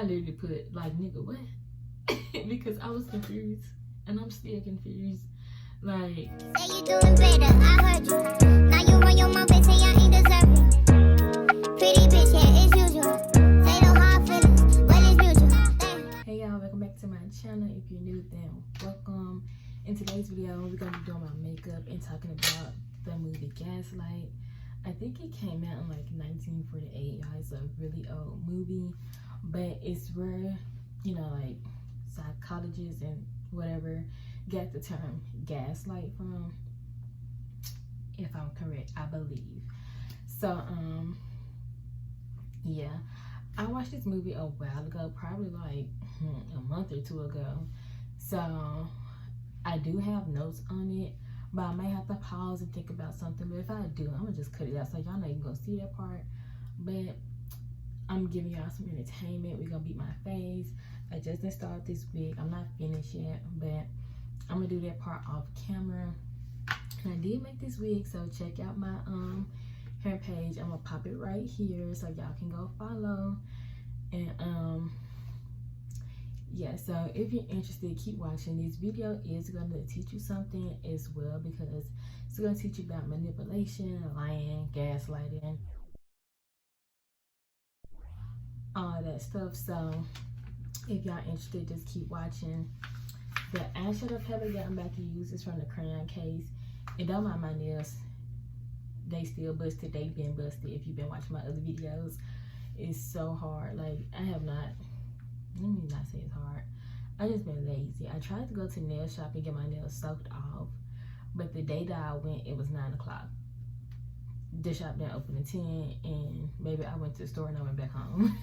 I literally put like, nigga, what? Because I was confused, and I'm still confused. Like, say you doing better, I heard you. Now you run your mouth and say I ain't deserving. Pretty bitch, yeah, it's usual. Say no hard feelings, well it's mutual. hey y'all, welcome back to my channel. If you're new, then welcome. In today's video, we're gonna be doing my makeup and talking about the movie Gaslight. I think it came out in like 1948, y'all. It's a really old movie, but it's where, you know, like psychologists and whatever get the term gaslight from, if I'm correct, I believe. So yeah, I watched this movie a while ago, probably like a month or two ago. So I do have notes on it, but I may have to pause and think about something. But if I do, I'm gonna just cut it out so y'all not even gonna see that part. But I'm giving y'all some entertainment. We're gonna beat my face. I just installed this wig. I'm not finished yet, but I'm gonna do that part off camera. And I did make this wig, so check out my hair page. I'm gonna pop it right here so y'all can go follow. And yeah, so if you're interested, keep watching. This video is gonna teach you something as well, because it's gonna teach you about manipulation, lying, gaslighting, all that stuff. So if y'all interested, just keep watching. The eyeshadow palette that I'm about to use is from the crayon case. And don't mind my nails, they still busted. They've been busted. If you've been watching my other videos, it's so hard. Like, I have not, let me not say it's hard, I just been lazy. I tried to go to the nail shop and get my nails soaked off, but the day that I went, it was 9 o'clock. The shop didn't open at 10, and maybe I went to the store and I went back home.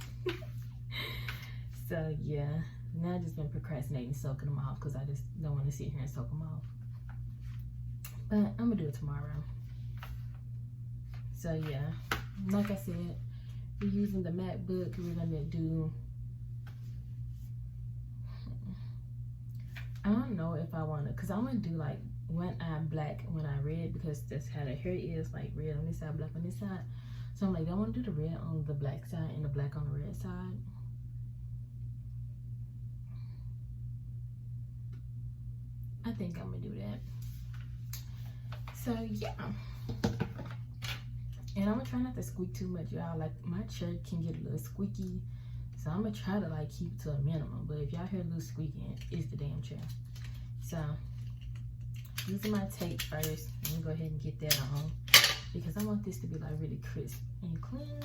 So yeah, now I've just been procrastinating soaking them off because I just don't want to sit here and soak them off. But I'm gonna do it tomorrow. So yeah, like I said, we're using the MacBook. We're gonna do, I don't know if I wanna, cause I'm gonna do like one eye black, one eye red, because that's how the hair is, like red on this side, black on this side. So I'm like, I wanna do the red on the black side and the black on the red side. I think I'm gonna do that. So yeah, and I'm gonna try not to squeak too much, y'all. Like, my chair can get a little squeaky, so I'm gonna try to like keep it to a minimum. But if y'all hear a little squeaking, it's the damn chair. So using my tape first, I'm gonna go ahead and get that on, because I want this to be like really crisp and clean,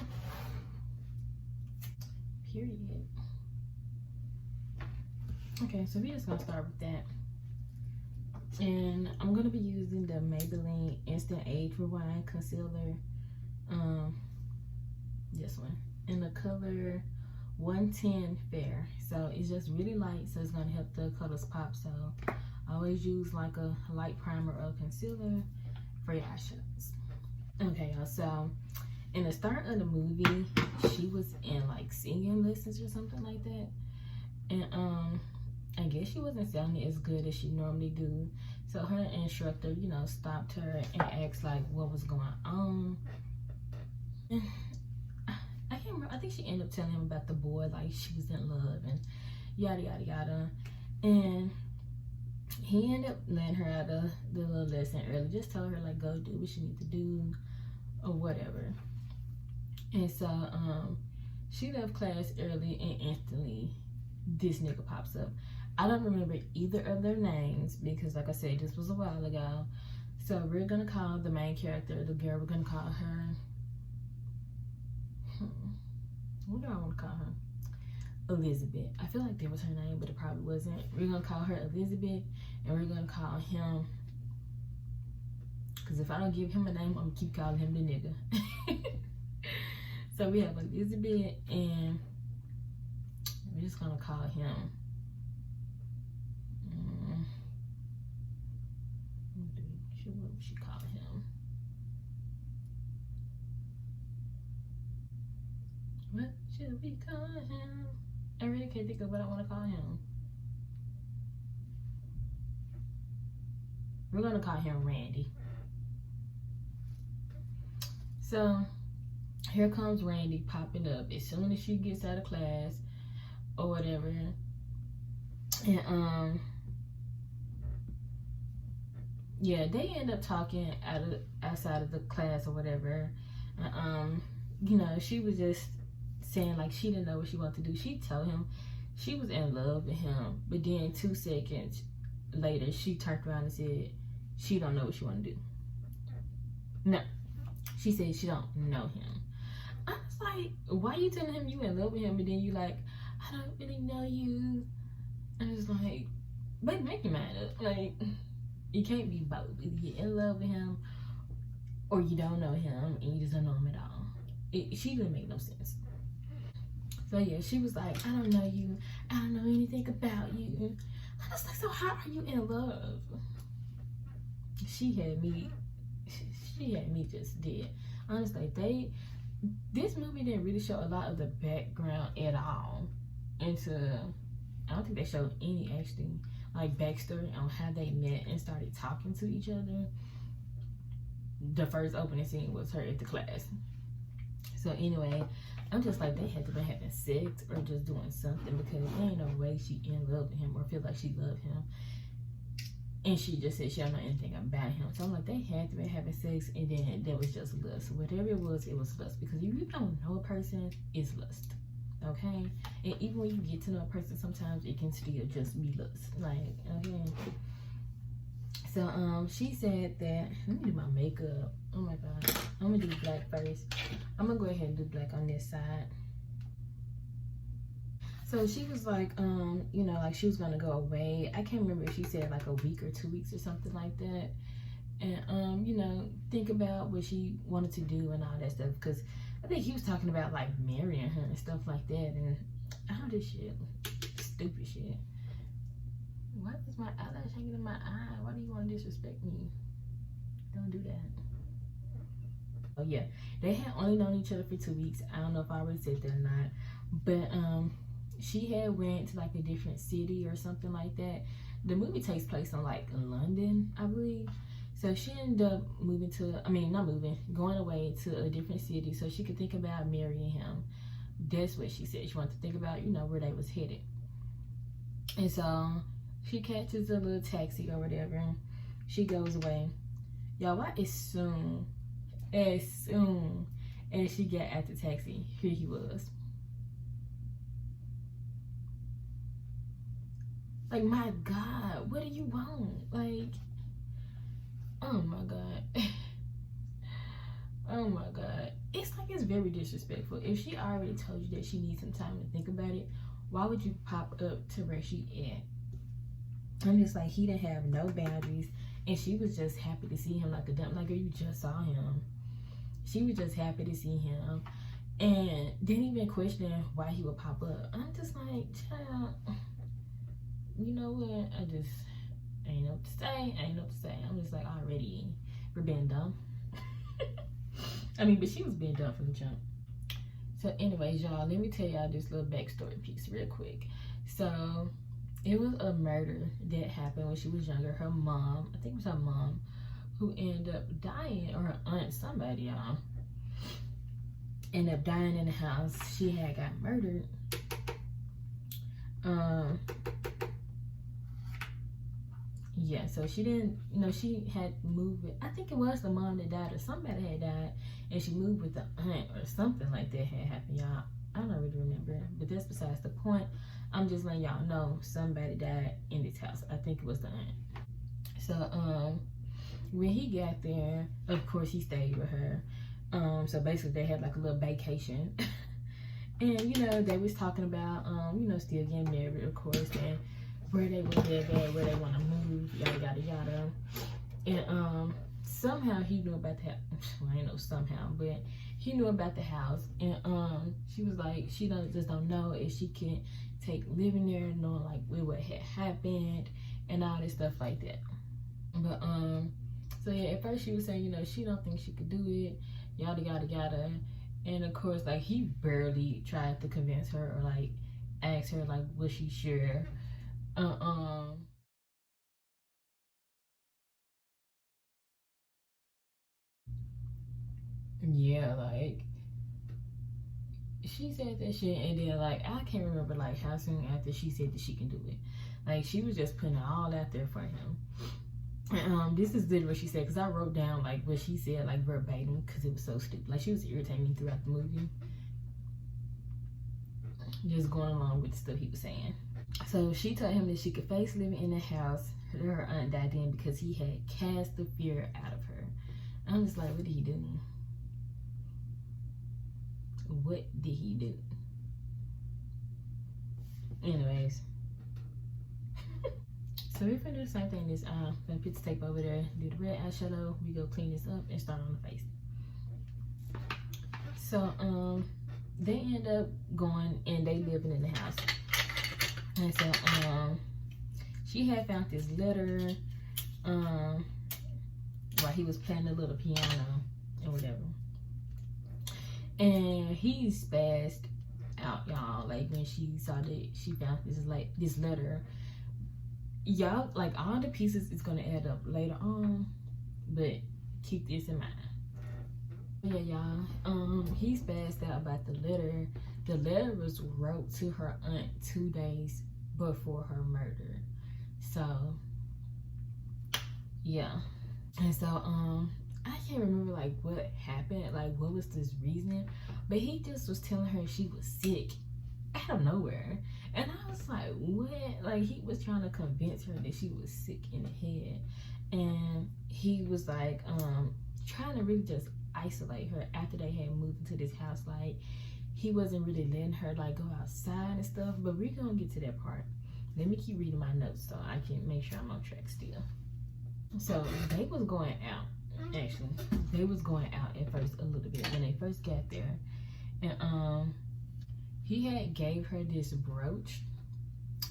period. Okay, so we're just gonna start with that. And I'm going to be using the Maybelline Instant Age Rewind Concealer. This one. In the color 110 Fair. So it's just really light, so it's going to help the colors pop. So I always use like a light primer or concealer for your eyeshadows. Okay, y'all. So in the start of the movie, she was in like singing lessons or something like that. And I guess she wasn't sounding as good as she normally do. So her instructor, you know, stopped her and asked like what was going on. And I can't remember. I think she ended up telling him about the boy, like she was in love and yada yada yada. And he ended up letting her out of the little lesson early. Just told her like, go do what you need to do or whatever. And so she left class early, and instantly this nigga pops up. I don't remember either of their names because, like I said, this was a while ago. So we're gonna call the main character, the girl, we're gonna call her, what do I want to call her? Elizabeth. I feel like that was her name, but it probably wasn't. We're gonna call her Elizabeth, and we're gonna call him, because if I don't give him a name, I'm gonna keep calling him the nigga. So we have Elizabeth, and we're just gonna call him, what would she call him? What should we call him? I really can't think of what I want to call him. We're gonna call him Randy. So here comes Randy popping up as soon as she gets out of class. or whatever. And yeah, they end up talking outside of the class or whatever. And you know, she was just saying like she didn't know what she wanted to do. She told him she was in love with him, but then 2 seconds later she turned around and said she don't know what she want to do. No, she said she don't know him. I was like, why you telling him you in love with him, and then you like, I don't really know you? I was like, but make your mind up. Like, you can't be both. Either you're in love with him or you don't know him and you just don't know him at all. She didn't make no sense. So yeah, she was like, I don't know you. I don't know anything about you. I was like, so how are you in love? She had me just dead. Honestly, this movie didn't really show a lot of the background at all into, I don't think they showed any actually like backstory on how they met and started talking to each other. The first opening scene was her at the class. So anyway, I'm just like, they had to be having sex or just doing something, because there ain't no way she in love with him or feel like she loved him. And she just said she don't know anything about him. So I'm like, they had to be having sex, and then there was just lust. Whatever it was lust. Because if you don't know a person, it's lust. Okay? And even when you get to know a person, sometimes it can still just be lust. Like, okay? So, she said that, let me do my makeup. Oh my God. I'm gonna do black first. I'm gonna go ahead and do black on this side. So she was like, you know, like she was gonna go away. I can't remember if she said like a week or 2 weeks or something like that. And, you know, think about what she wanted to do and all that stuff. Because I think he was talking about like marrying her and stuff like that. And all this shit, stupid shit. Why is my eyelash hanging in my eye? Why do you want to disrespect me? Don't do that. Oh yeah, they had only known each other for 2 weeks. I don't know if I already said that or not. But, she had went to like a different city or something like that. The movie takes place in like London, I believe. So she ended up going away to a different city so she could think about marrying him. That's what she said. She wanted to think about, you know, where they was headed. And so she catches a little taxi or whatever. She goes away. Y'all, why as soon as she got at the taxi, here he was. Like, my God, what do you want? Like, oh my God. Oh my God. It's like, it's very disrespectful. If she already told you that she needs some time to think about it, why would you pop up to where she at? I'm just like, he didn't have no boundaries, and she was just happy to see him like a dumb, like, girl, you just saw him. She was just happy to see him and didn't even question why he would pop up. I'm just like, child, you know what? I just ain't know what to say. I'm just like, already, we're being dumb. I mean, but she was being dumb from the jump. So anyways, y'all, let me tell y'all this little backstory piece real quick. So it was a murder that happened when she was younger. Her mom, I think it was her mom, who ended up dying, or her aunt, somebody, y'all, ended up dying in the house. She had got murdered. Yeah, so she didn't, you know, she had moved with, I think it was the mom that died or somebody had died, and she moved with the aunt or something like that had happened, y'all. I don't really remember, but that's besides the point. I'm just letting y'all know somebody died in this house. I think it was the aunt. So, when he got there, of course, he stayed with her. So basically, they had like a little vacation. And, you know, they was talking about, you know, still getting married, of course, and where they would live at, where they want to move, yada, yada, yada. And somehow he knew about the house. Well, I know somehow, but he knew about the house. And she was like, she just don't know if she can take living there, knowing like what had happened and all this stuff like that. But so yeah, at first she was saying, you know, she don't think she could do it, yada, yada, yada. And of course, like, he barely tried to convince her or like ask her like, was she sure? Yeah, like, she said that shit, and then like I can't remember like how soon after she said that she can do it. Like she was just putting it all out there for him. And, this is literally what she said, because I wrote down like what she said like verbatim because it was so stupid. Like she was irritating me throughout the movie, just going along with the stuff he was saying. So she told him that she could face living in the house her aunt died in because he had cast the fear out of her. I'm just like, what did he do? What did he do? Anyways. So we're gonna do the same thing this gonna put the tape over there, do the red eyeshadow, we go clean this up and start on the face. So they end up going and they living in the house. And so she had found this letter while he was playing the little piano and whatever. And he spazzed out, y'all, like when she saw that she found this letter. Y'all, like all the pieces is gonna add up later on, but keep this in mind. Yeah, y'all, he spazzed out about the letter. The letter was wrote to her aunt 2 days before her murder. So yeah. And so I can't remember like what happened, like what was this reason, but he just was telling her she was sick out of nowhere. And I was like, what? Like he was trying to convince her that she was sick in the head. And he was like trying to really just isolate her after they had moved into this house. Like he wasn't really letting her like go outside and stuff, but we're gonna get to that part. Let me keep reading my notes so I can make sure I'm on track still. So they was going out, actually. They was going out at first a little bit when they first got there. And he had gave her this brooch.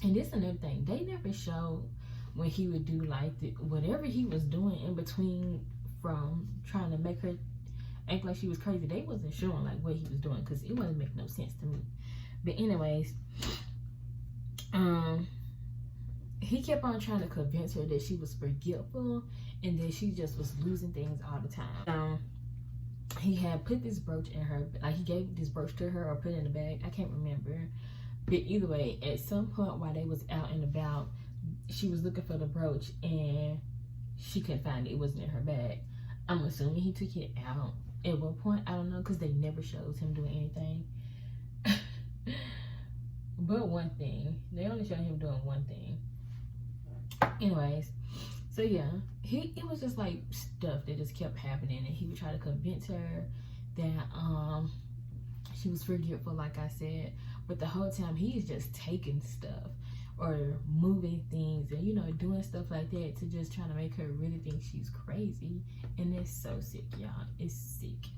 And this another thing, they never showed when he would do like whatever he was doing in between from trying to make her act like she was crazy. They wasn't showing like what he was doing because it wasn't making no sense to me. But anyways, he kept on trying to convince her that she was forgetful and that she just was losing things all the time. He had put this brooch in her, like he gave this brooch to her or put it in the bag. I can't remember. But either way, at some point while they was out and about, she was looking for the brooch and she couldn't find it. It wasn't in her bag. I'm assuming he took it out at one point. I don't know, because they never shows him doing anything. But one thing. They only showed him doing one thing. Anyways, so yeah, it was just like stuff that just kept happening, and he would try to convince her that she was forgetful, like I said, but the whole time he is just taking stuff or moving things and, you know, doing stuff like that to just try to make her really think she's crazy. And it's so sick, y'all. It's sick.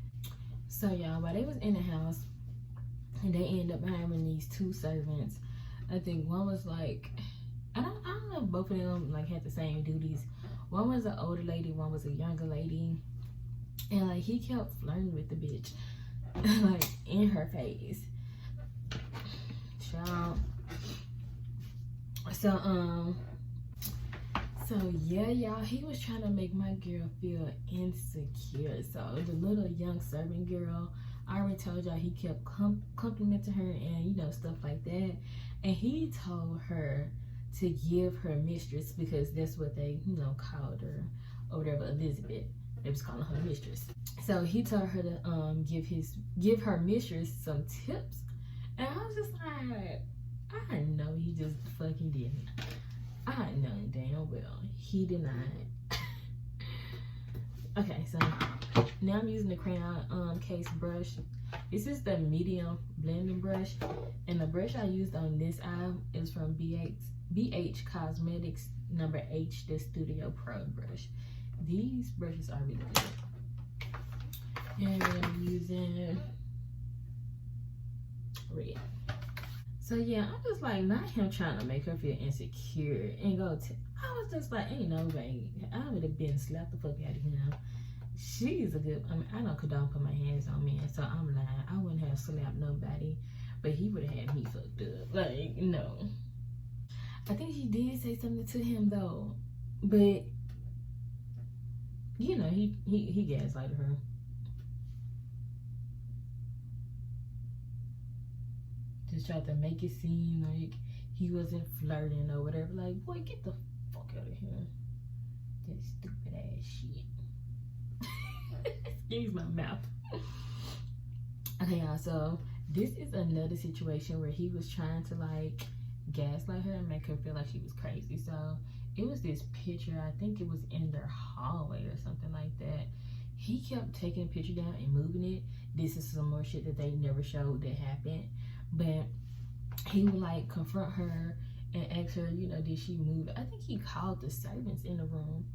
So y'all, while they was in the house, and they end up hiring these 2 servants. I think one was like, I don't know if both of them like had the same duties. One was an older lady, one was a younger lady, and like he kept flirting with the bitch like in her face. Child. So yeah, y'all, he was trying to make my girl feel insecure. So the little young servant girl, I already told y'all, he kept complimenting her and, you know, stuff like that. And he told her to give her mistress, because that's what they, you know, called her or whatever, Elizabeth. They was calling her mistress. So he told her to give her mistress some tips. And I was just like, I know he just fucking didn't. I know damn well he did not. Okay, so now I'm using the crayon case brush. This is the medium blending brush, and the brush I used on this eye is from BH Cosmetics number H, the Studio Pro brush. These brushes are really good. And I'm using red. So yeah, I'm just like, not him trying to make her feel insecure and go to, I was just like, ain't no way. I would have been slapped the fuck out of him. She's a good, I mean, I don't condone put my hands on men, so I'm lying. I wouldn't have slapped nobody, but he would have had me fucked up. Like, no. I think she did say something to him though, but you know, he gaslighted her. just tried to make it seem like he wasn't flirting or whatever. Like, boy, get the fuck out of here. That stupid ass shit. Excuse my mouth. Okay, y'all, so this is another situation where he was trying to like gaslight her and make her feel like she was crazy. So it was this picture, I think it was in their hallway or something like that. He kept taking the picture down and moving it. This is some more shit that they never showed that happened. But he would like confront her and ask her, you know, did she move? I think he called the servants in the room.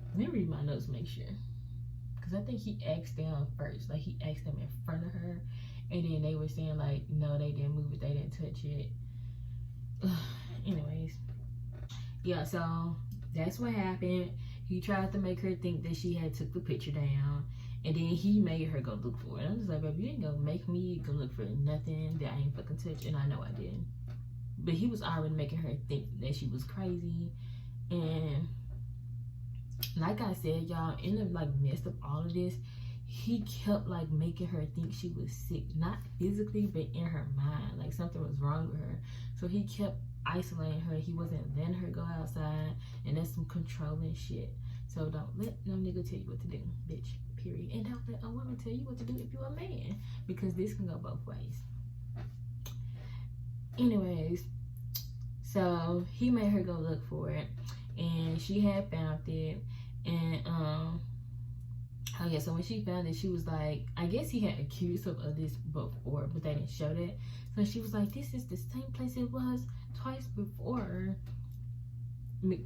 Let me read my notes, make sure. Because I think he asked them first. Like he asked them in front of her. And then they were saying like, no, they didn't move it. They didn't touch it. Anyways. Yeah, so that's what happened. He tried to make her think that she had took the picture down. And then he made her go look for it. I'm just like, baby, you ain't gonna make me go look for nothing that I ain't fucking touch. And I know I didn't. But he was already making her think that she was crazy. And like I said, y'all, in the like midst of all of this, he kept like making her think she was sick. Not physically, but in her mind. Like something was wrong with her. So he kept isolating her. He wasn't letting her go outside. And that's some controlling shit. So don't let no nigga tell you what to do, bitch. Period. And don't let a woman tell you what to do if you're a man, because this can go both ways. Anyways, so he made her go look for it, and she had found it. And oh yeah, so when she found it, she was like, I guess he had accused her of this before, but they didn't show that. So she was like, this is the same place it was twice before.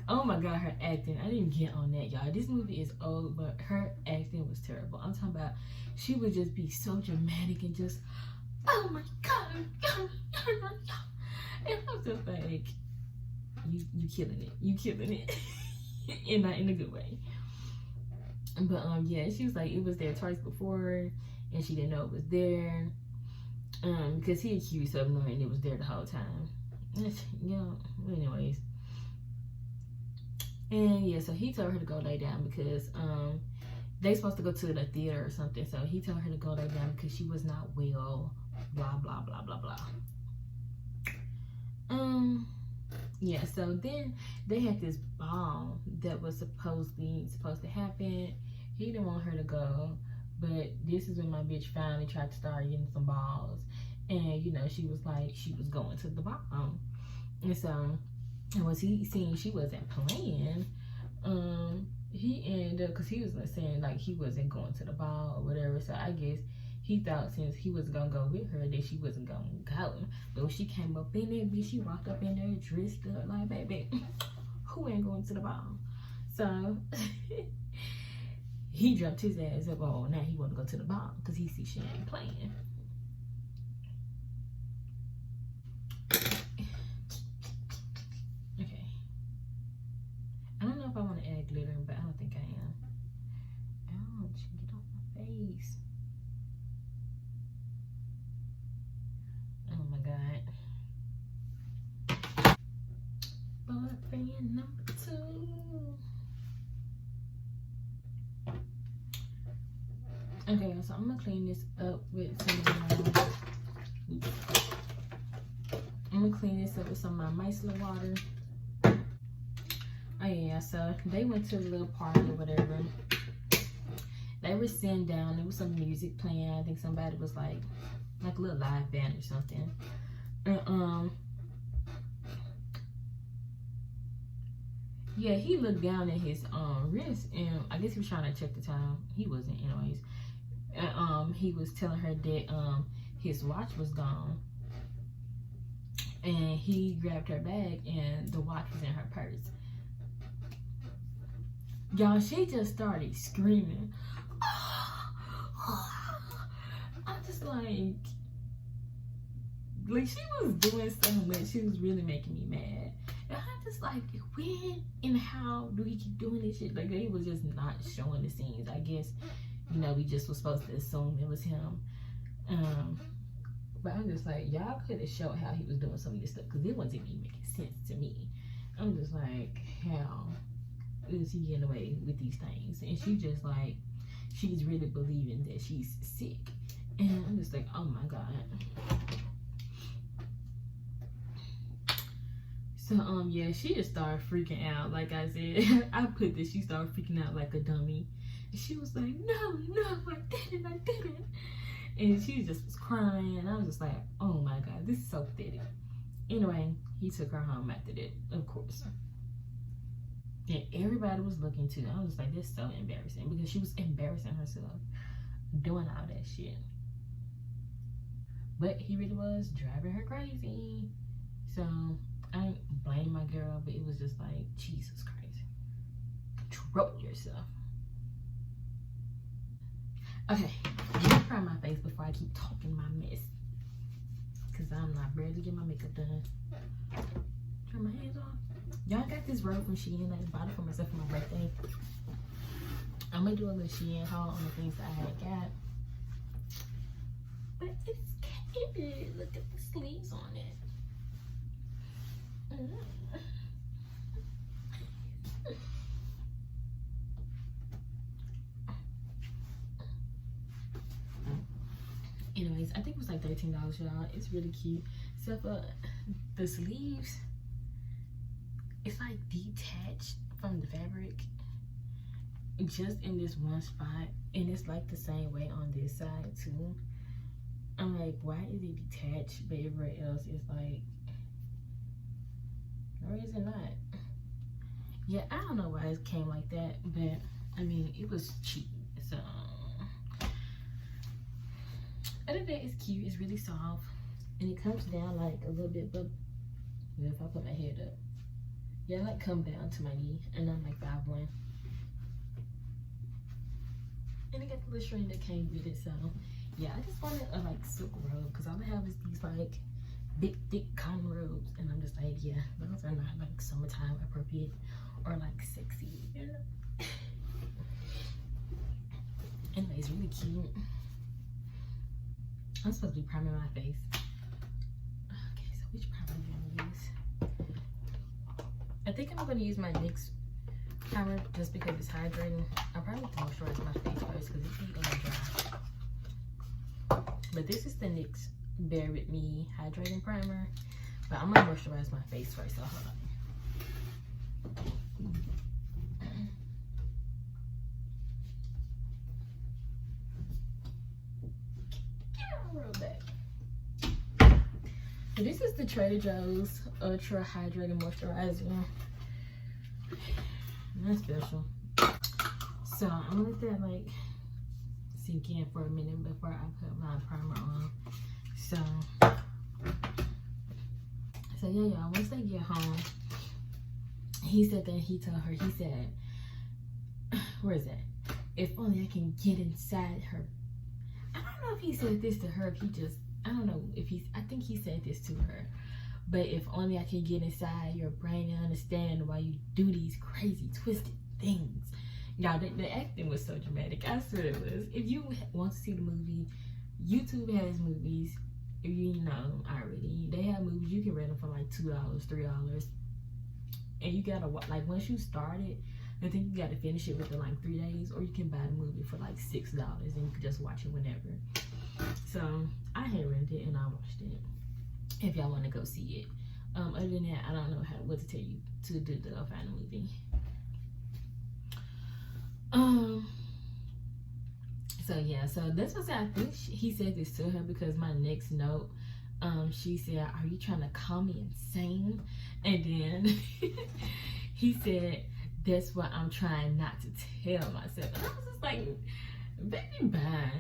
Oh my god, her acting. I didn't get on that, y'all. This movie is old, but her acting was terrible. I'm talking about she would just be so dramatic and just, oh my god. And I'm just like, you killing it. You killing it. And not in a good way. But yeah, she was like, it was there twice before and she didn't know it was there. Because he accused her of knowing it was there the whole time. Yeah, anyways. And yeah, so he told her to go lay down because they supposed to go to the theater or something. So he told her to go lay down because she was not well, blah blah blah blah blah. Yeah, so then they had this ball that was supposed to happen. He didn't want her to go, but this is when my bitch finally tried to start getting some balls. And you know, she was like, she was going to the ball. And so, and once he seen she wasn't playing, he ended up, because he was saying like he wasn't going to the ball or whatever. So I guess he thought since he was gonna go with her that she wasn't gonna go. But when she came up in there, bitch, she walked up in there dressed up like, baby, who ain't going to the ball? So he jumped his ass up. Oh, now he want to go to the ball because he see she ain't playing. Okay. I don't know if I want to add glitter, but I don't think I am. Ouch, get off my face. Oh my god. Boyfriend number 2. Okay, so I'm gonna clean this up with some of my micellar water. Oh yeah, so they went to a little party or whatever. They were sitting down, there was some music playing. I think somebody was like a little live band or something. And yeah, he looked down at his wrist, and I guess he was trying to check the time. He wasn't, anyways. And he was telling her that his watch was gone, and he grabbed her bag and the watch was in her purse. Y'all, she just started screaming. I'm just like she was doing so much. She was really making me mad. And I'm just like, when and how do he keep doing this shit? Like, he was just not showing the scenes. I guess, you know, we just was supposed to assume it was him. But I'm just like, y'all could have showed how he was doing some of this stuff, because it wasn't even making sense to me. I'm just like, how is he getting away with these things? And she just like, she's really believing that she's sick. And I'm just like, oh my god. So yeah, she just started freaking out. Like I said, I put this. She started freaking out like a dummy. And she was like, no, I didn't. And she just was crying. And I was just like, oh my god, this is so pathetic. Anyway, he took her home after that, of course. And everybody was looking too. I was like, this is so embarrassing, because she was embarrassing herself doing all that shit. But he really was driving her crazy. So I ain't blame my girl, but it was just like, Jesus Christ. Control yourself. Okay, let me prime my face before I keep talking my mess. Because I'm not barely getting my makeup done. Turn my hands off. Y'all got this robe from Shein. I bought it for myself for my birthday. I'm going to do a little Shein haul on the things that I had got. But it's cute. Look at the sleeves on it. Anyways, I think it was like $13, y'all. It's really cute. Except for the sleeves, it's like detached from the fabric just in this one spot, and it's like the same way on this side too. I'm like, why is it detached but everywhere else is like, or is it not? Yeah, I don't know why it came like that, but I mean, it was cheap. So other than that, it's cute. It's really soft, and it comes down like a little bit, but if I put my head up, yeah, like come down to my knee, and I'm like 5'1". And it got the little string that came with it. So yeah, I just wanted a like silk robe, because all I have is these like big thick cotton robes, and I'm just like, yeah, those are not like summertime appropriate or like sexy, you know. Anyway, it's really cute. I'm supposed to be priming my face. Okay, so which primer do I want to use? I think I'm going to use my NYX primer just because it's hydrating. I'll probably have to moisturize my face first because it's dry. But this is the NYX Bear With Me Hydrating Primer. But I'm going to moisturize my face first, so hold on. So this is the Trader Joe's Ultra Hydrating Moisturizer. That's special. So I'm gonna let that like sink in for a minute before I put my primer on. So yeah, y'all, once they get home, he said that he told her, he said, where is that? If only I can get inside her. I don't know if he said this to her, if he just, I don't know if he's, I think he said this to her. But if only I can get inside your brain and understand why you do these crazy, twisted things. Y'all, the acting was so dramatic. I swear it was. If you want to see the movie, YouTube has movies. If you know already, they have movies. You can rent them for like $2, $3. And you gotta, like, once you start it, I think you gotta finish it within like 3 days. Or you can buy the movie for like $6 and you can just watch it whenever. So I had rented it and I watched it. If y'all want to go see it. Other than that, I don't know what to tell you to do the final movie. So yeah, so that's what I think he said this to her, because my next note, she said, "Are you trying to call me insane?" And then he said, "That's what I'm trying not to tell myself." And I was just like, baby, bye.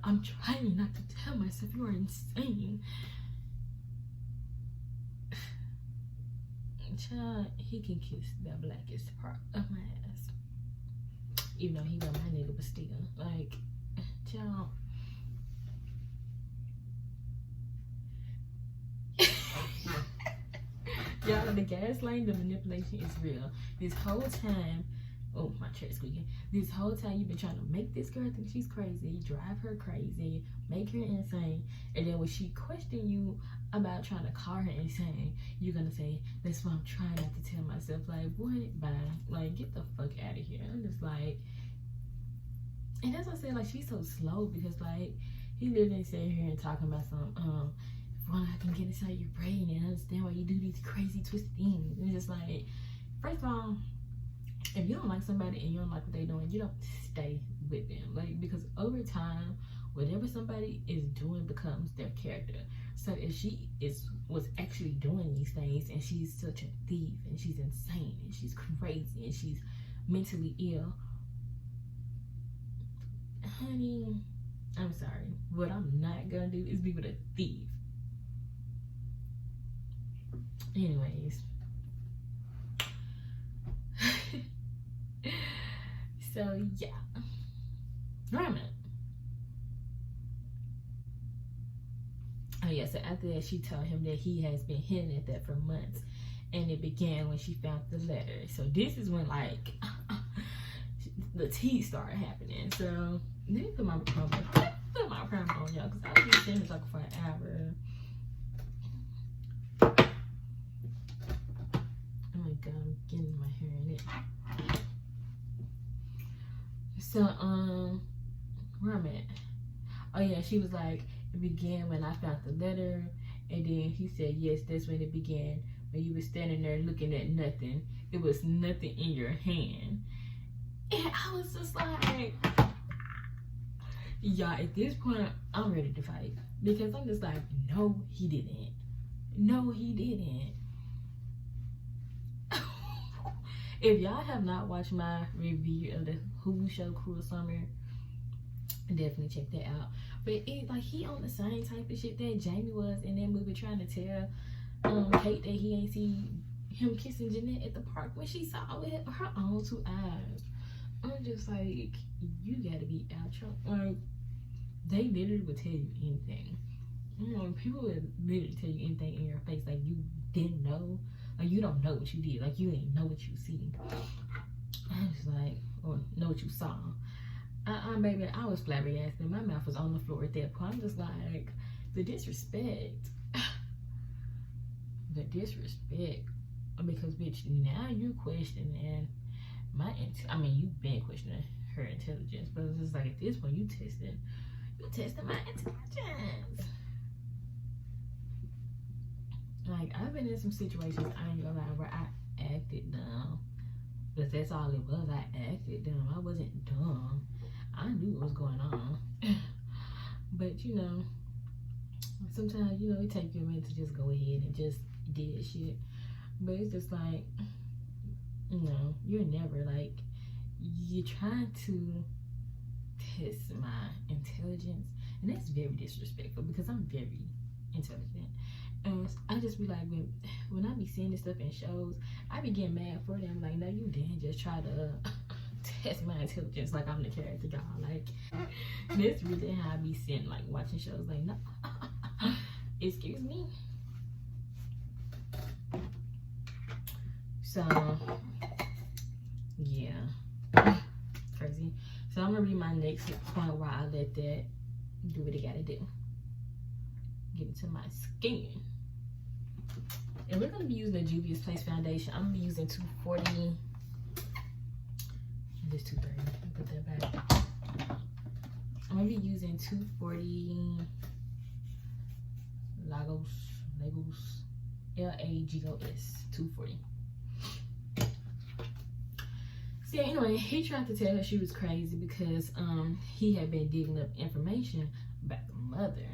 I'm trying not to tell myself you are insane. Child, he can kiss the blackest part of my ass. Even though he was my nigga, but still. Like, child. Y'all, the gaslighting, the manipulation is real. This whole time, oh, my chair's squeaking. This whole time you've been trying to make this girl think she's crazy, drive her crazy, make her insane. And then when she question you about trying to call her insane, you're gonna say, that's what I'm trying not to tell myself. Like, what? Bye. Like, get the fuck out of here. I'm just like, and that's what I said, like, she's so slow, because like, he literally sitting here and talking about some, only I can get inside your brain and understand why you do these crazy twisted things. And it's just like, first of all, if you don't like somebody and you don't like what they're doing, you don't stay with them. Like, because over time, whatever somebody is doing becomes their character. So if she was actually doing these things and she's such a thief and she's insane and she's crazy and she's mentally ill, honey, I'm sorry. What I'm not gonna do is be with a thief. Anyways. So yeah. Grwm. Oh yeah, so after that she told him that he has been hinting at that for months. And it began when she found the letter. So this is when like the tea started happening. So let me put my promo on, y'all, because I was just sitting here talking for an hour. Oh my god, I'm getting my hair in it. So Grwm. Oh yeah, she was like, it began when I found the letter, and then he said, yes, that's when it began. When you were standing there looking at nothing. It was nothing in your hand. And I was just like, y'all, at this point, I'm ready to fight. Because I'm just like, no, he didn't. No, he didn't. If y'all have not watched my review of the Hulu show Cruel Summer, definitely check that out. But it like he on the same type of shit that Jamie was in that movie, trying to tell Kate that he ain't see him kissing Jeanette at the park when she saw it with her own 2 eyes. I'm just like, you gotta be out your, like, they literally would tell you anything. You know, people would literally tell you anything in your face, like you didn't know, like you don't know what you did, like you ain't know what you see. I was like, or know what you saw. Baby, I was flabbergasted. My mouth was on the floor at that point. I'm just like, the disrespect. The disrespect. Because, bitch, now you're questioning you've been questioning her intelligence, but it's just like, at this point, you testing my intelligence. Like, I've been in some situations, I ain't gonna lie, where I acted dumb. But that's all it was. I acted dumb. I wasn't dumb. I knew what was going on. But, you know, sometimes, you know, it takes you a minute to just go ahead and just did shit. But it's just like, you know, you're never like, you're trying to test my intelligence. And that's very disrespectful because I'm very intelligent. And I just be like, when I be seeing this stuff in shows, I be getting mad for them. Like, no, you didn't just try to test my intelligence like I'm the character, y'all. Like, that's really how I be seeing, like, watching shows. Like, no, excuse me. So, yeah, crazy. So I'm gonna read my next point where I let that do what it gotta do. Get into my skin. And we're gonna be using the Juvia's Place foundation. I'm gonna be using 240. This 230. Put that back. I'm gonna be using 240 Lagos Lagos 240. So yeah, anyway, he tried to tell her she was crazy because he had been digging up information about the mother.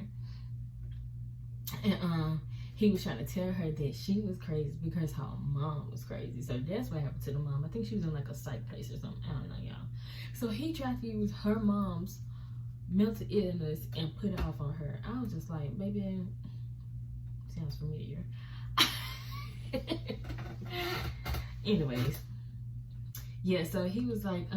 And he was trying to tell her that she was crazy because her mom was crazy. So that's what happened to the mom. I think she was in like a psych place or something. I don't know, y'all. So he tried to use her mom's mental illness and put it off on her. I was just like, baby, sounds familiar. Anyways, yeah, so he was like,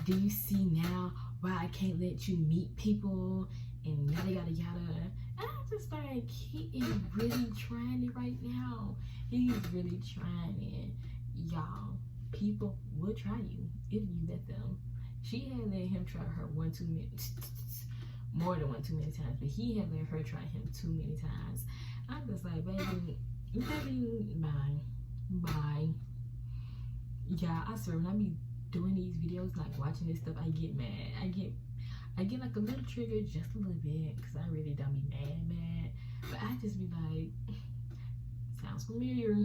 do you see now why I can't let you meet people and yada yada yada. And I'm just like, he is really trying it right now. He's really trying it. Y'all, people will try you if you let them. She had let him try her more than one too many times, but he had let her try him too many times. I'm just like, baby, bye. Yeah, I swear, when I be doing these videos, like watching this stuff, I get mad. I get like a little triggered, just a little bit, because I really don't be mad. But I just be like, sounds familiar,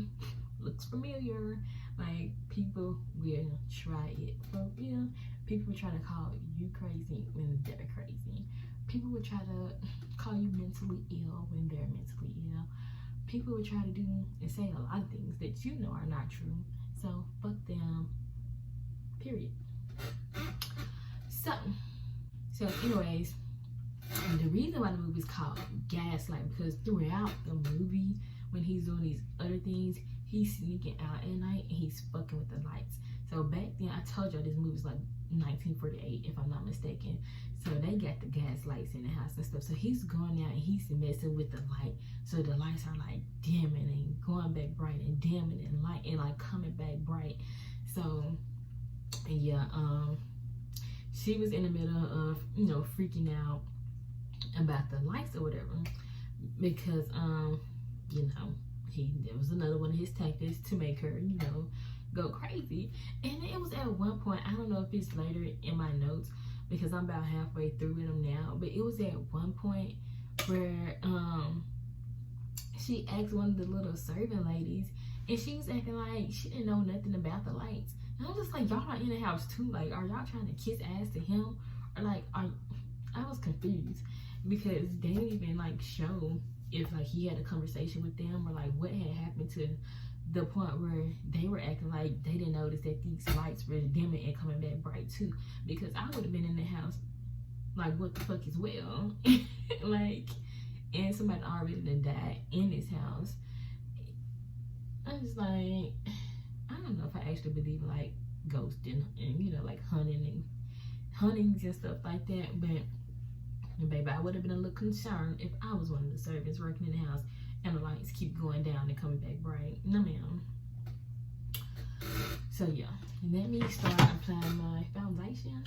looks familiar. Like, people will try it for real. People will try to call you crazy when they're crazy. People will try to call you mentally ill when they're mentally ill. People will try to do and say a lot of things that you know are not true. So, fuck them, period. So anyways, the reason why the movie is called Gaslight, because throughout the movie, when he's doing these other things, he's sneaking out at night and he's fucking with the lights. So back then, I told y'all this movie's like 1948, if I'm not mistaken. So they got the gas lights in the house and stuff. So he's going out and he's messing with the light. So the lights are like dimming and going back bright and dimming and light and like coming back bright. So yeah, she was in the middle of, you know, freaking out about the lights or whatever, because you know, there was another one of his tactics to make her, you know, go crazy. And it was at one point, I don't know if it's later in my notes because I'm about halfway through with them now, but it was at one point where she asked one of the little serving ladies, and she was acting like she didn't know nothing about the lights. And I'm just like, y'all are in the house too. Like, are y'all trying to kiss ass to him? Or like, I was confused because they didn't even like show if like he had a conversation with them or like what had happened to the point where they were acting like they didn't notice that these lights were dimming and coming back bright too. Because I would have been in the house like, what the fuck is well? Like, and somebody already done died in this house. I was like, I don't know if I actually believe like ghosting and you know, like huntings and stuff like that, but baby, I would have been a little concerned if I was one of the servants working in the house and the lights keep going down and coming back bright. No ma'am. So yeah, let me start applying my foundation.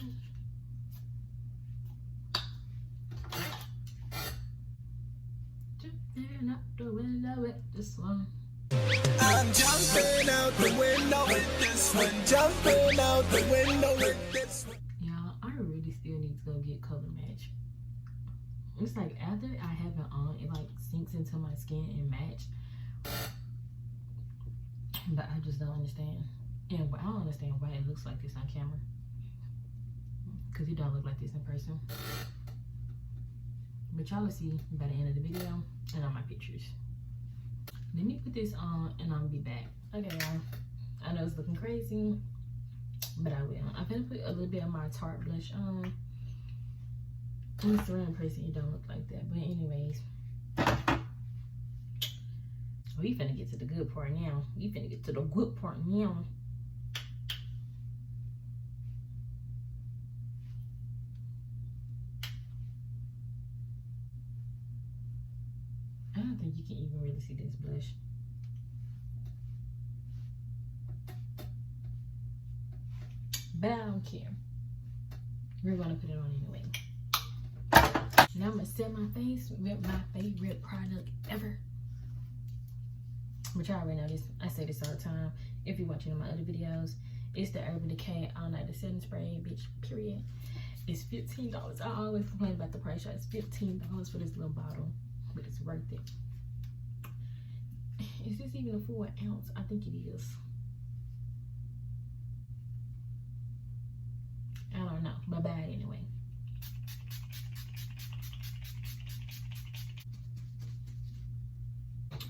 Jumping out the window with this one. I'm jumping out the window with this one. Jumping out the window with this one. Y'all, I really still need to go get color match. It's like after I have it on, it like sinks into my skin and match. But I just don't understand. And I don't understand why it looks like this on camera. Because it don't look like this in person. But y'all will see by the end of the video and on my pictures. Let me put this on and I'll be back. Okay, y'all. I know it's looking crazy, but I will. I'm gonna put a little bit of my Tarte blush on. In person, it don't look like that. But anyways, we finna get to the good part now. We finna get to the good part now. I don't think you can even really see this blush. But I don't care. We're gonna put it on anyway. Now I'm gonna set my face with my favorite product ever. Which I already know this. I say this all the time. If you're watching my other videos, it's the Urban Decay All Night Setting Spray, bitch, period. It's $15. I always complain about the price. It's $15 for this little bottle. But it's worth it. Is this even a full ounce? I think it is. I don't know, but buy it anyway.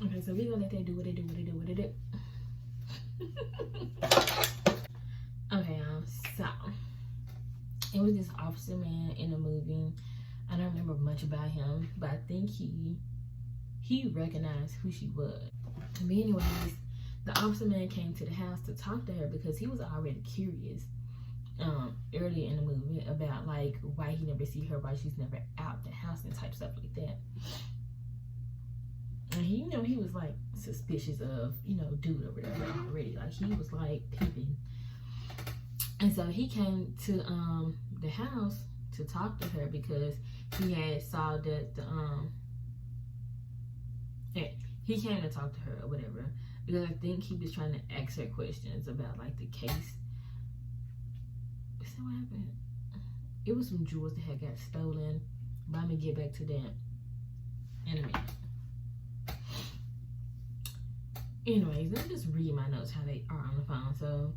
Okay, so we're gonna let that do what it do. Okay, y'all, so it was this officer man in the movie. I don't remember much about him, but I think he recognized who she was. But anyways, the officer man came to the house to talk to her because he was already curious earlier in the movie about like why he never see her, why she's never out the house and type stuff like that. And he, you know, he was like suspicious of, you know, dude over there already. Like he was like peeping. And so he came to the house to talk to her because he had saw that he came to talk to her or whatever, because I think he was trying to ask her questions about like the case. Is that what happened? it was some jewels that had got stolen. But I'm gonna get back to that in a minute. Anyways, let me just read my notes how they are on the phone. So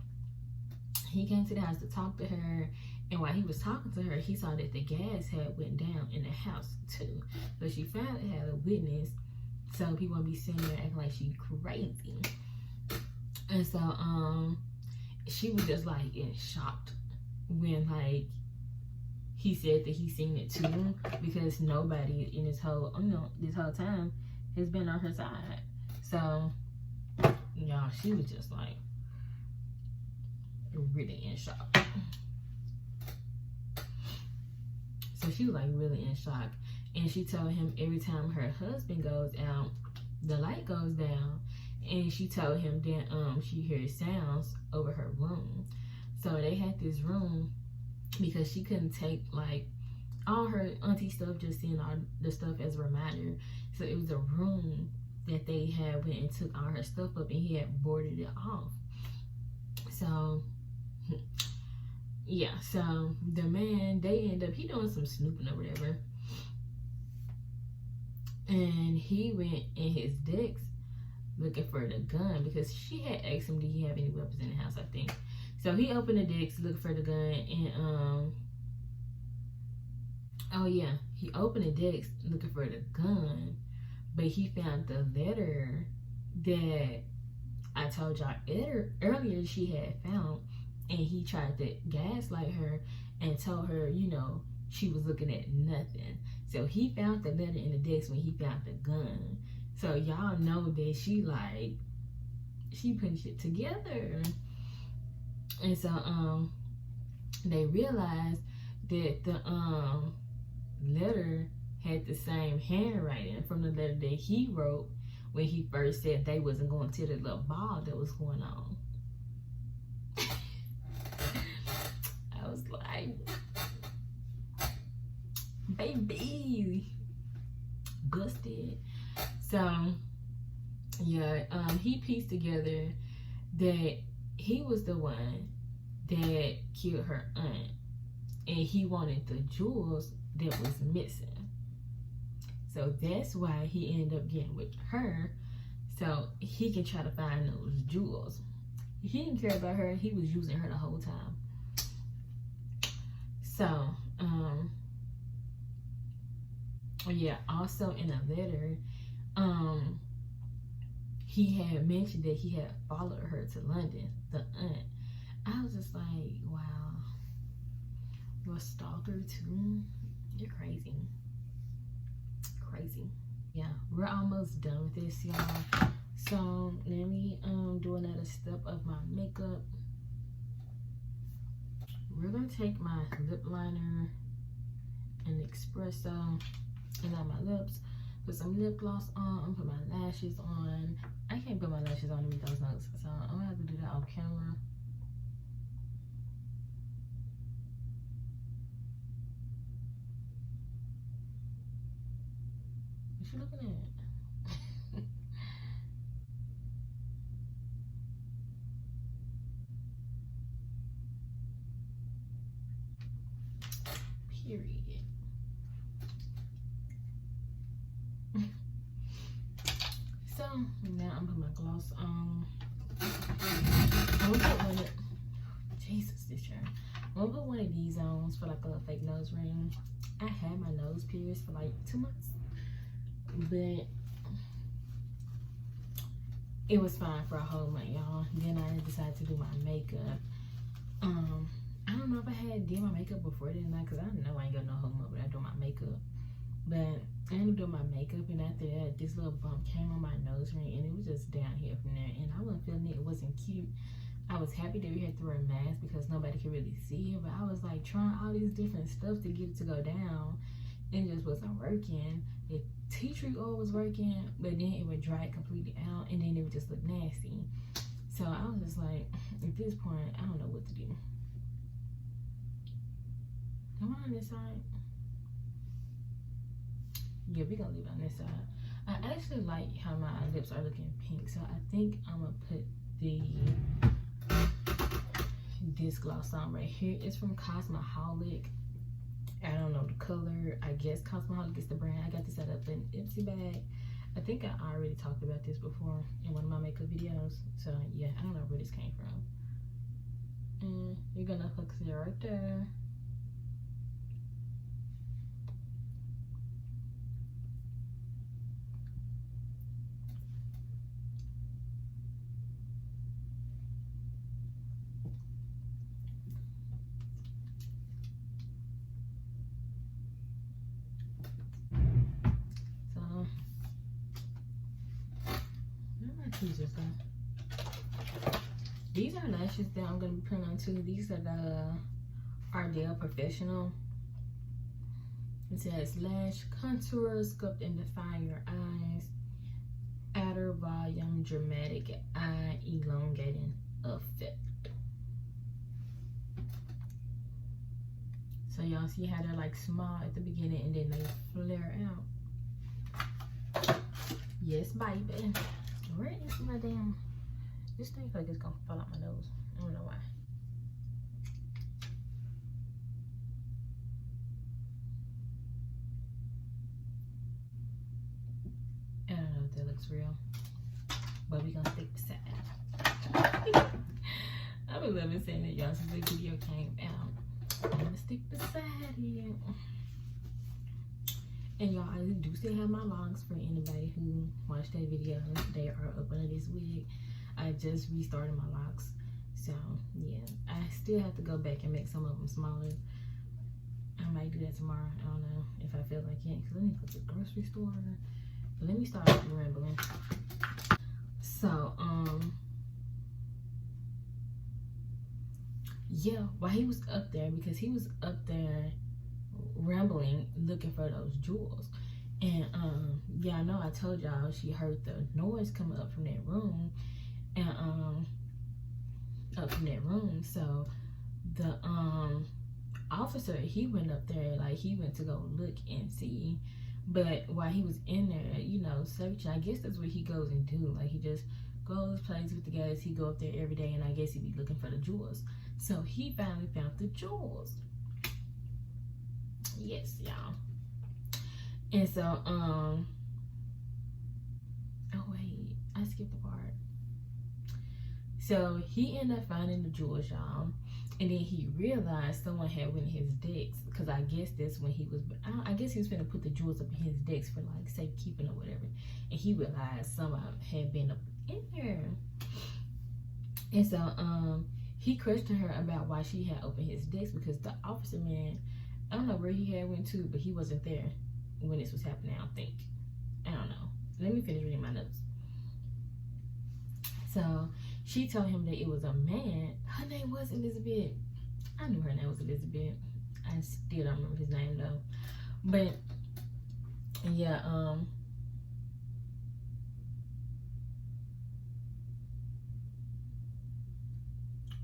he came to the house to talk to her, and while he was talking to her, he saw that the gas had went down in the house too. So she finally had a witness, so people won't be sitting there acting like she crazy. And so she was just like in shock when like he said that he seen it too, because nobody in this whole time has been on her side. So y'all, she was just like really in shock. So she was like really in shock, and she told him every time her husband goes out, the light goes down, and she told him that she hears sounds over her room. So they had this room because she couldn't take like all her auntie stuff, just seeing all the stuff as a reminder. So it was a room that they had went and took all her stuff up, and he had boarded it off. So yeah, so the man, they end up, he doing some snooping or whatever, and he went in his decks looking for the gun, because she had asked him, did he have any weapons in the house, I think. So he opened the decks looking for the gun, and oh yeah, he opened the decks looking for the gun, but he found the letter that I told y'all earlier she had found, and he tried to gaslight her and told her, you know, she was looking at nothing. So he found the letter in the decks when he found the gun. So y'all know that she putting shit together. And so they realized that the letter had the same handwriting from the letter that he wrote when he first said they wasn't going to the little ball that was going on. I was like, baby, busted. So yeah, he pieced together that he was the one that killed her aunt, and he wanted the jewels that was missing. So that's why he ended up getting with her, so he can try to find those jewels. He didn't care about her. He was using her the whole time. So, yeah, also in a letter, he had mentioned that he had followed her to London, the aunt. I was just like, wow, you're a stalker too? You're crazy. Crazy. Yeah, we're almost done with this, y'all. So let me do another step of my makeup. We're gonna take my lip liner and espresso and on my lips, put some lip gloss on, put my lashes on. I can't put my lashes on with those notes, so I'm gonna have to do that off camera. What you looking at? Period. So now I'm putting my gloss on. I'm gonna put one of, Jesus, this year. I'm gonna put one of these on for like a little fake nose ring. I had my nose pierced for like 2 months, but it was fine for a whole month, y'all. Then I decided to do my makeup. I don't know if I had did my makeup before then, because I know I ain't got no whole month without doing my makeup. But I ended up doing my makeup, and after that, this little bump came on my nose ring, and it was just down here from there, and I wasn't feeling it. It wasn't cute. I was happy that we had to wear a mask because nobody could really see it, but I was like trying all these different stuff to get it to go down, and it just wasn't working. The tea tree oil was working, but then it would dry completely out, and then it would just look nasty. So I was just like, at this point, I don't know what to do. Come on this side. Yeah, we're gonna leave it on this side. I actually like how my lips are looking pink, so I think I'm gonna put this gloss on right here. It's from Cosmoholic. I don't know the color. I guess Cosmopolitan is the brand. I got this set up in Ipsy bag. I think I already talked about this before in one of my makeup videos. So yeah, I don't know where this came from. And you're gonna focus it right there. These are lashes that I'm going to be putting on too. These are the Ardell Professional. It says lash contour, sculpt and define your eyes, outer volume, dramatic eye elongating effect. So y'all see how they're like small at the beginning and then they flare out. Yes, baby. Where is my damn... This thing like it's gonna fall out my nose. I don't know why. I don't know if that looks real, but we gonna stick beside. I've been loving saying that, y'all, since the video came out. I'm gonna stick beside it. And y'all, I do still have my logs for anybody who watched that video. They are up under this wig. I just restarted my locks, so yeah, I still have to go back and make some of them smaller. I might do that tomorrow. I don't know if I feel like it, because I need to go to the grocery store. But let me start rambling. So yeah, while he was up there, because he was up there rambling looking for those jewels, and yeah, I know I told y'all she heard the noise coming up from that room. And up from that room, so the officer, he went up there, like he went to go look and see, but while he was in there, you know, searching, I guess that's what he goes and do, like he just goes, plays with the guys, he go up there every day, and I guess he be looking for the jewels. So he finally found the jewels. Yes, y'all. And so oh wait, I skipped the part. So he ended up finding the jewels, y'all, and then he realized someone had went in his decks, because I guess that's when he was, I guess he was gonna put the jewels up in his decks for like safekeeping or whatever, and he realized someone had been up in there. And so he questioned her about why she had opened his decks, because the officer man, I don't know where he had went to, but he wasn't there when this was happening, I don't think. I don't know. Let me finish reading my notes. So she told him that it was a man. Her name was Elizabeth. I knew her name was Elizabeth. I still don't remember his name though. But yeah,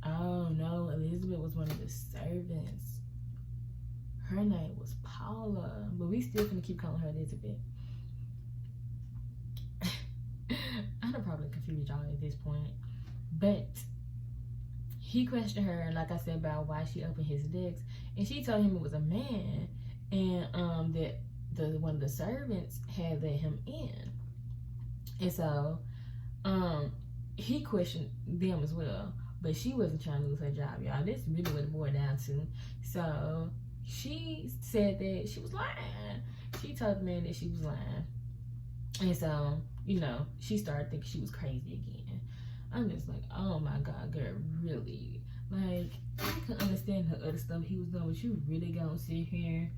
oh no, Elizabeth was one of the servants. Her name was Paula, but we still gonna keep calling her Elizabeth. I'd have probably confused y'all at this point. But he questioned her, like I said, about why she opened his decks, and she told him it was a man, and that one of the servants had let him in. And so he questioned them as well, but she wasn't trying to lose her job, y'all. This really what it boiled down to. So she said that she was lying. She told the man that she was lying. And so, you know, she started thinking she was crazy again. I'm just like, oh my God, girl, really? Like, I could understand the other stuff he was doing, but you really gonna sit here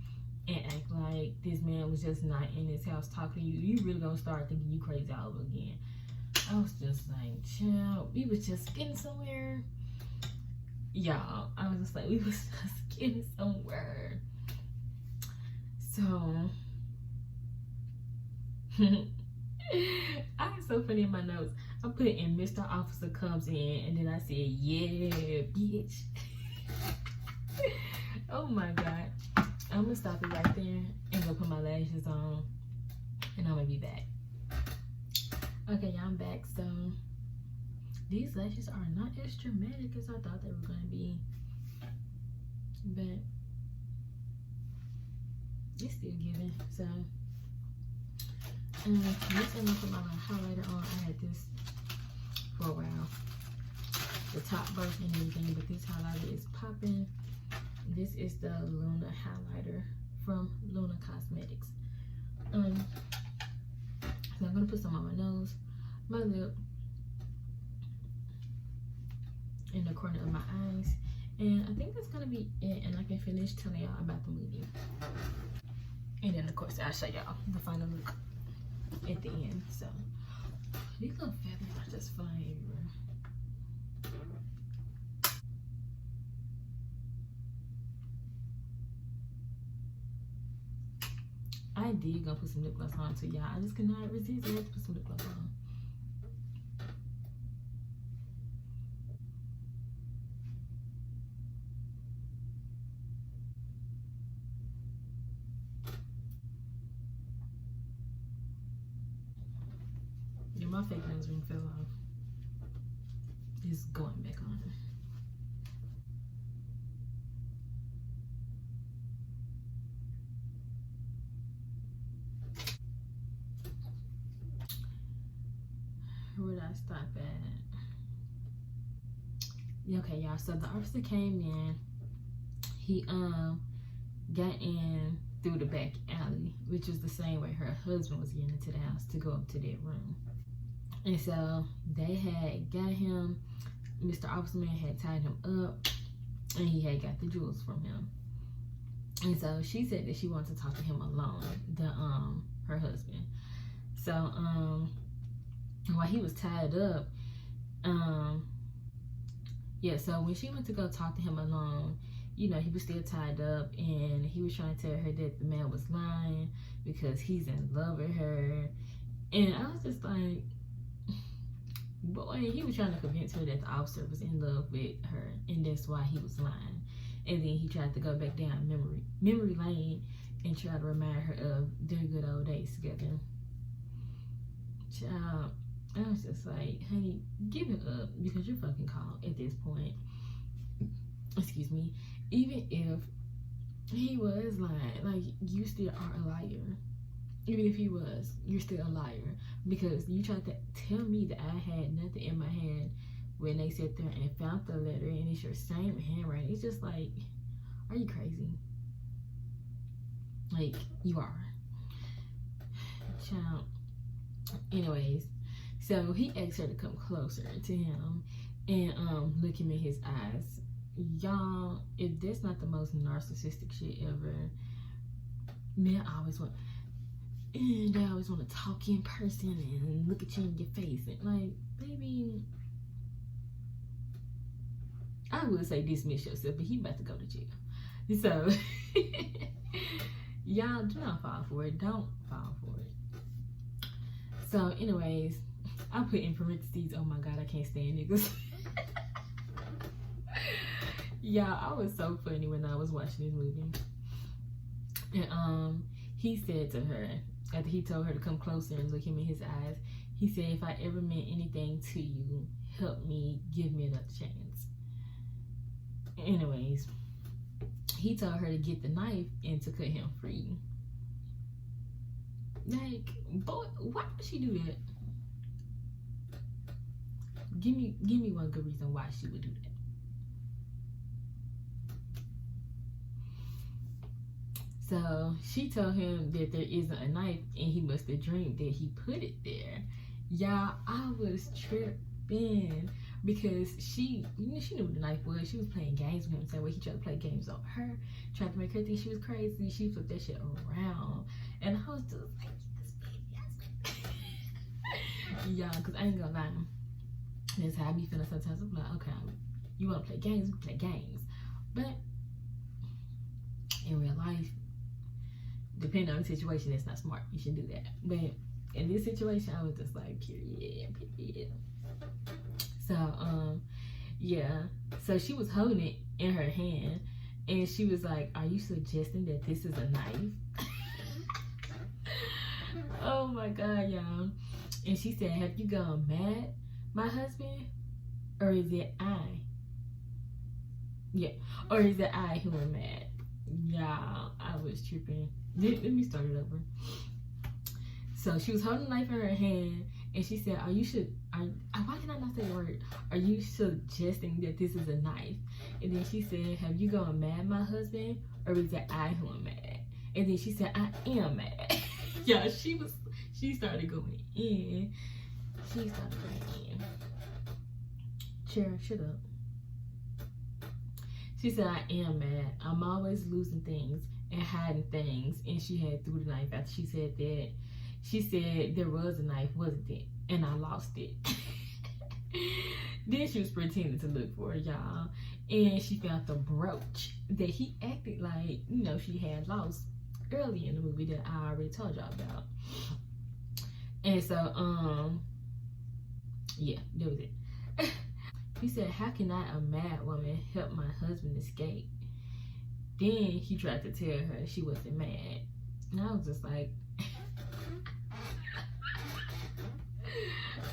and act like this man was just not in his house talking to you? You really gonna start thinking you crazy all over again? I was just like, chill, we was just getting somewhere. Y'all, I was just like, we was just getting somewhere. So, I was so funny in my notes. I put in Mr. Officer comes in, and then I said, yeah, bitch. Oh my God. I'm gonna stop it right there and go put my lashes on, and I'm gonna be back. Okay, y'all, I'm back. So these lashes are not as dramatic as I thought they were gonna be, but it's still giving. So this I'm gonna put my highlighter on. I had this for a while, the top version and everything, but this highlighter is popping. This is the Luna highlighter from Luna Cosmetics. So I'm gonna put some on my nose, my lip, in the corner of my eyes, and I think that's gonna be it. And I can finish telling y'all about the movie, and then of course I'll show y'all the final look at the end. So these little feathers are just flying everywhere. I did go put some lip gloss on too, y'all. I just could not resist. I had to put some lip gloss on. Yeah, my fake nose ring fell off. It's going back on. Where did I stop at? Yeah, okay, y'all. So the officer came in. He got in through the back alley, which was the same way her husband was getting into the house to go up to that room. And so they had got him. Mr. Officer Man had tied him up, and he had got the jewels from him. And so she said that she wanted to talk to him alone, her husband. So while he was tied up, yeah, so when she went to go talk to him alone, you know, he was still tied up, and he was trying to tell her that the man was lying because he's in love with her. And I was just like, boy, he was trying to convince her that the officer was in love with her, and that's why he was lying. And then he tried to go back down memory lane and try to remind her of their good old days together. Child, I was just like, honey, give it up, because you're fucking caught at this point. Excuse me. Even if he was lying, like, you still are a liar. Even if he was, you're still a liar, because you tried to tell me that I had nothing in my hand when they sat there and found the letter, and it's your same handwriting. It's just like, are you crazy? Like, you are. Child. Anyways, so he asked her to come closer to him and look him in his eyes. Y'all, if that's not the most narcissistic shit ever, men always want, and they always want to talk in person and look at you in your face, and like, baby, I would say dismiss yourself, but he about to go to jail. So y'all, do not fall for it. Don't fall for it. So anyways, I put in parentheses, oh my god, I can't stand niggas. Y'all, I was so funny when I was watching this movie. And he said to her, after he told her to come closer and look him in his eyes, he said, if I ever meant anything to you, help me, give me another chance. Anyways, he told her to get the knife and to cut him free. Like, boy, why would she do that? Give me one good reason why she would do that. So she told him that there isn't a knife, and he must have dreamed that he put it there. Y'all, I was tripping, because she knew what the knife was. She was playing games with him, same way he tried to play games on her, tried to make her think she was crazy. She flipped that shit around, and I was just like, yes, baby. Y'all, because I ain't gonna lie, that's how I be feeling sometimes. I'm like, okay, you want to play games, we play games, but in real life, depending on the situation, that's not smart. You should do that. But in this situation, I was just like, period. So, yeah. So she was holding it in her hand, and she was like, are you suggesting that this is a knife? Oh my God, y'all. And she said, have you gone mad, my husband? Or is it I? Yeah. Or is it I who am mad? Y'all, I was tripping. Let me start it over. So she was holding the knife in her hand, and she said, why can I not say the word? Are you suggesting that this is a knife? And then she said, have you gone mad, my husband? Or is it I who am mad? And then she said, I am mad. Yeah, she started going in. Chair, shut up. She said, I am mad. I'm always losing things and hiding things. And she had threw the knife after she said that. She said there was a knife, wasn't it? And I lost it. Then she was pretending to look for it, y'all. And she found the brooch that he acted like, she had lost early in the movie that I already told y'all about. And so, yeah, that was it. He said, how can I, a mad woman, help my husband escape? Then he tried to tell her she wasn't mad. And I was just like,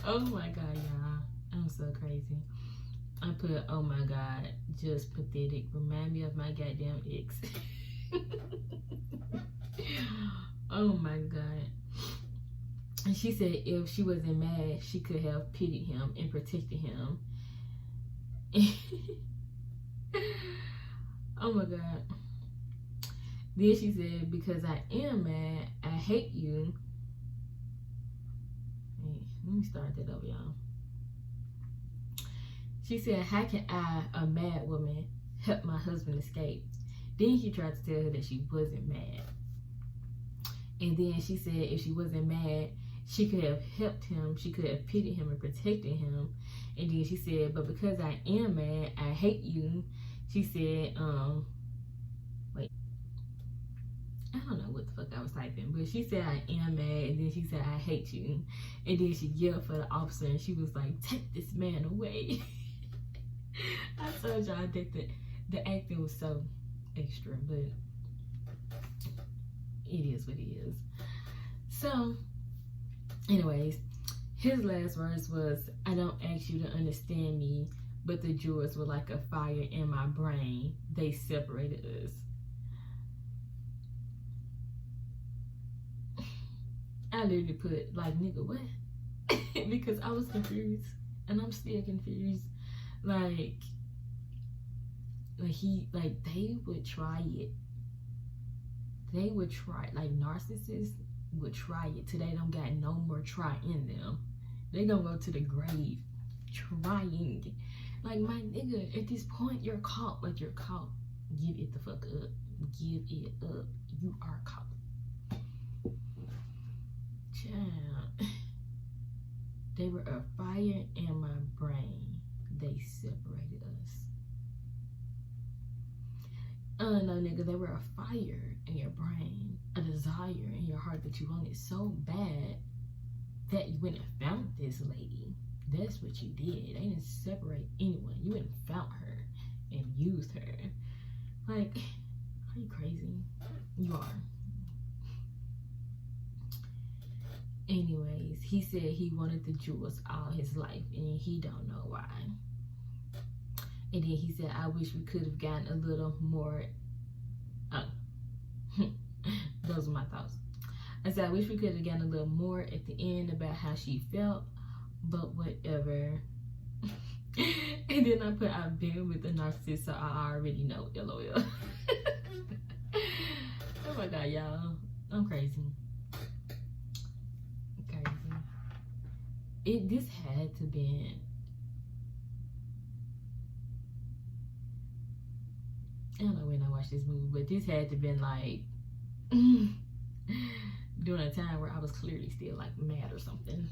oh my God, y'all. I'm so crazy. I put, oh my God, just pathetic. Remind me of my goddamn ex. Oh my God. And she said if she wasn't mad, she could have pitied him and protected him. Oh my God. Then she said, because I am mad, I hate you. Let me start that over, y'all. She said, how can I, a mad woman, help my husband escape? Then he tried to tell her that she wasn't mad. And then she said if she wasn't mad, she could have helped him. She could have pitied him and protected him. And then she said, but because I am mad, I hate you. She said, wait. I don't know what the fuck I was typing, but she said, I am mad. And then she said, I hate you. And then she yelled for the officer and she was like, take this man away. I told y'all that the acting was so extra, but it is what it is. So, anyways, his last words was, I don't ask you to understand me, but the jewels were like a fire in my brain. They separated us. I literally put, like, nigga, what? Because I was confused, and I'm still confused. Like they would try it. They would try, like narcissists would try it till they don't got no more try in them. They gonna go to the grave trying. Like, my nigga, at this point, you're caught. Like, you're caught. Give it the fuck up. Give it up. You are caught. Child. They were a fire in my brain. They separated us. No, nigga, they were a fire in your brain, a desire in your heart that you wanted so bad that you went and found this lady. That's what you did. They didn't separate anyone. You went and found her and used her. Like, are you crazy? You are. Anyways, he said he wanted the jewels all his life and he don't know why. And then he said, I wish we could have gotten a little more. Those are my thoughts. I said, I wish we could have gotten a little more at the end about how she felt, but whatever. And then I put, I've been with a narcissist, so I already know, LOL. Oh my God, y'all. I'm crazy. This had to been, I don't know when I watched this movie, but this had to been like during a time where I was clearly still like mad or something.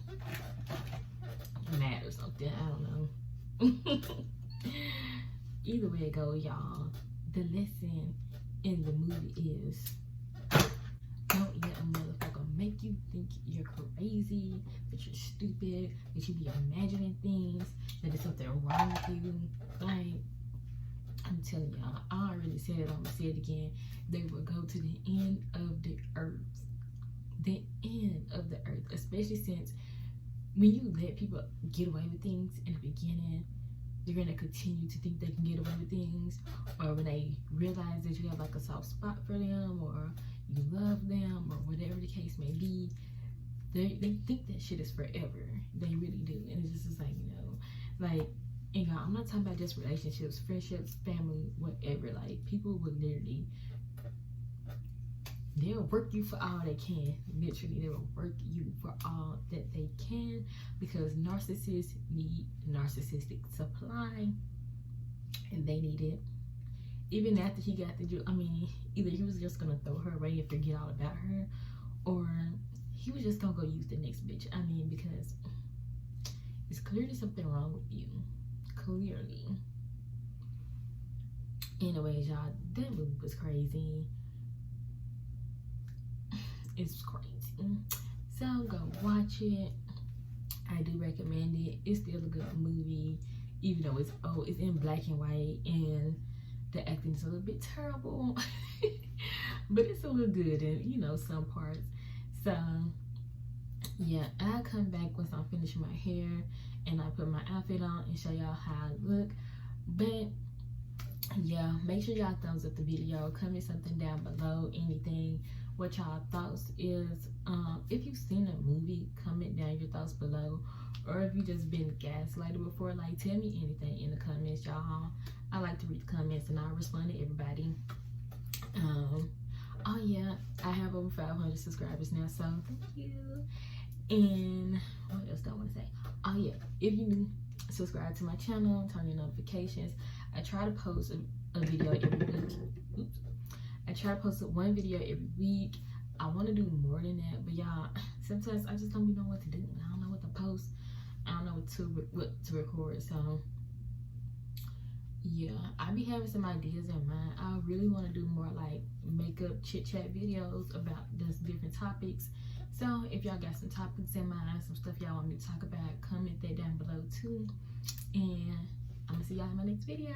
I don't know. Either way it goes, y'all, the lesson in the movie is, don't let a motherfucker make you think you're crazy, that you're stupid, that you be imagining things, that there's something wrong with you. Like, I'm telling y'all, I already said it, I'm gonna say it again. They will go to the end of the earth. The end of the earth. Especially since when you let people get away with things in the beginning, they're gonna continue to think they can get away with things. Or when they realize that you have like a soft spot for them, or you love them or whatever the case may be, they think that shit is forever. They really do. And it's just like, you know, like, and y'all, I'm not talking about just relationships, friendships, family, whatever. Like, people will literally, they'll work you for all they can. Literally, they will work you for all that they can, because narcissists need narcissistic supply, and they need it. Even after he got the juice, I mean, either he was just gonna throw her away and forget all about her, or he was just gonna go use the next bitch. I mean, because it's clearly something wrong with you. Clearly. Anyways, y'all, that movie was crazy. It's crazy. So go watch it. I do recommend it. It's still a good movie, even though it's in black and white and the acting is a little bit terrible. But it's a little good in, you know, some parts. So yeah, I'll come back once I'm finished my hair and I put my outfit on and show y'all how I look. But yeah, make sure y'all thumbs up the video, comment something down below, anything, what y'all thoughts is. If you've seen a movie, comment down your thoughts below, or if you just been gaslighted before, like, tell me anything in the comments, y'all. I like to read the comments and I'll respond to everybody. Oh yeah, I have over 500 subscribers now, so thank you. And what else do I want to say? Oh yeah, if you new, subscribe to my channel, turn your notifications. I try to post a video every week. Oops. I try to post one video every week. I want to do more than that, but y'all, sometimes I just don't be know what to do. I don't know what to post. I don't know what to record. So yeah, I be having some ideas in mind. I really want to do more like makeup chit chat videos about this different topics. So if y'all got some topics in mind, some stuff y'all want me to talk about, comment that down below too. And I'm gonna see y'all in my next video.